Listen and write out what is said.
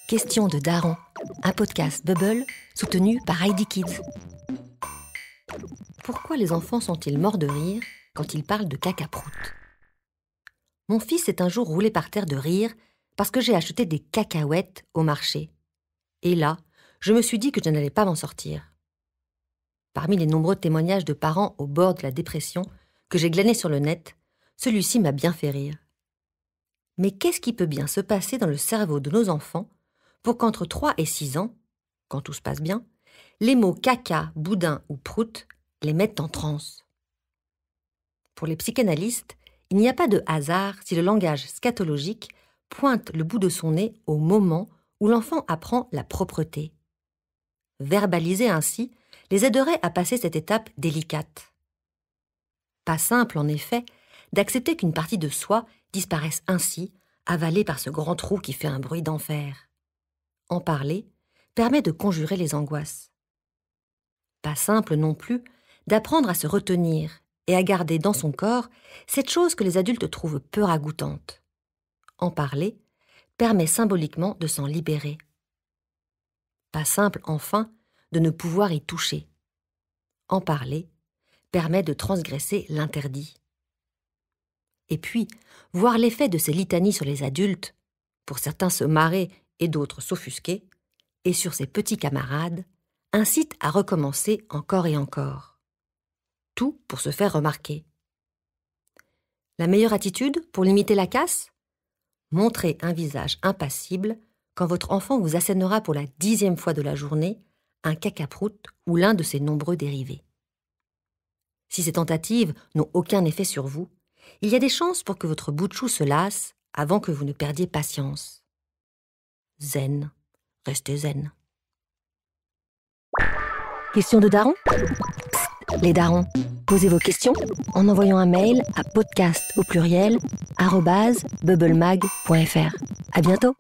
Question de Daron, un podcast Bubble soutenu par Heidi Kids. Pourquoi les enfants sont-ils morts de rire quand ils parlent de caca-prout ? Mon fils s'est un jour roulé par terre de rire parce que j'ai acheté des cacahuètes au marché. Et là, je me suis dit que je n'allais pas m'en sortir. Parmi les nombreux témoignages de parents au bord de la dépression que j'ai glanés sur le net, celui-ci m'a bien fait rire. Mais qu'est-ce qui peut bien se passer dans le cerveau de nos enfants pour qu'entre 3 et 6 ans, quand tout se passe bien, les mots caca, boudin ou prout les mettent en transe ? Pour les psychanalystes, il n'y a pas de hasard si le langage scatologique pointe le bout de son nez au moment où l'enfant apprend la propreté. Verbaliser ainsi les aiderait à passer cette étape délicate. Pas simple, en effet, d'accepter qu'une partie de soi disparaisse ainsi, avalée par ce grand trou qui fait un bruit d'enfer. En parler permet de conjurer les angoisses. Pas simple non plus d'apprendre à se retenir et à garder dans son corps cette chose que les adultes trouvent peu ragoûtante. En parler permet symboliquement de s'en libérer. Pas simple, enfin, de ne pouvoir y toucher. En parler permet de transgresser l'interdit. Et puis, voir l'effet de ces litanies sur les adultes, pour certains se marrer et d'autres s'offusquer, et sur ses petits camarades, incite à recommencer encore et encore. Tout pour se faire remarquer. La meilleure attitude pour limiter la casse ? Montrez un visage impassible quand votre enfant vous assénera pour la 10e fois de la journée un caca-prout ou l'un de ses nombreux dérivés. Si ces tentatives n'ont aucun effet sur vous, il y a des chances pour que votre bout de chou se lasse avant que vous ne perdiez patience. Zen, restez zen. Question de Daron ? Les darons, posez vos questions en envoyant un mail à podcast@bubblemag.fr. À bientôt.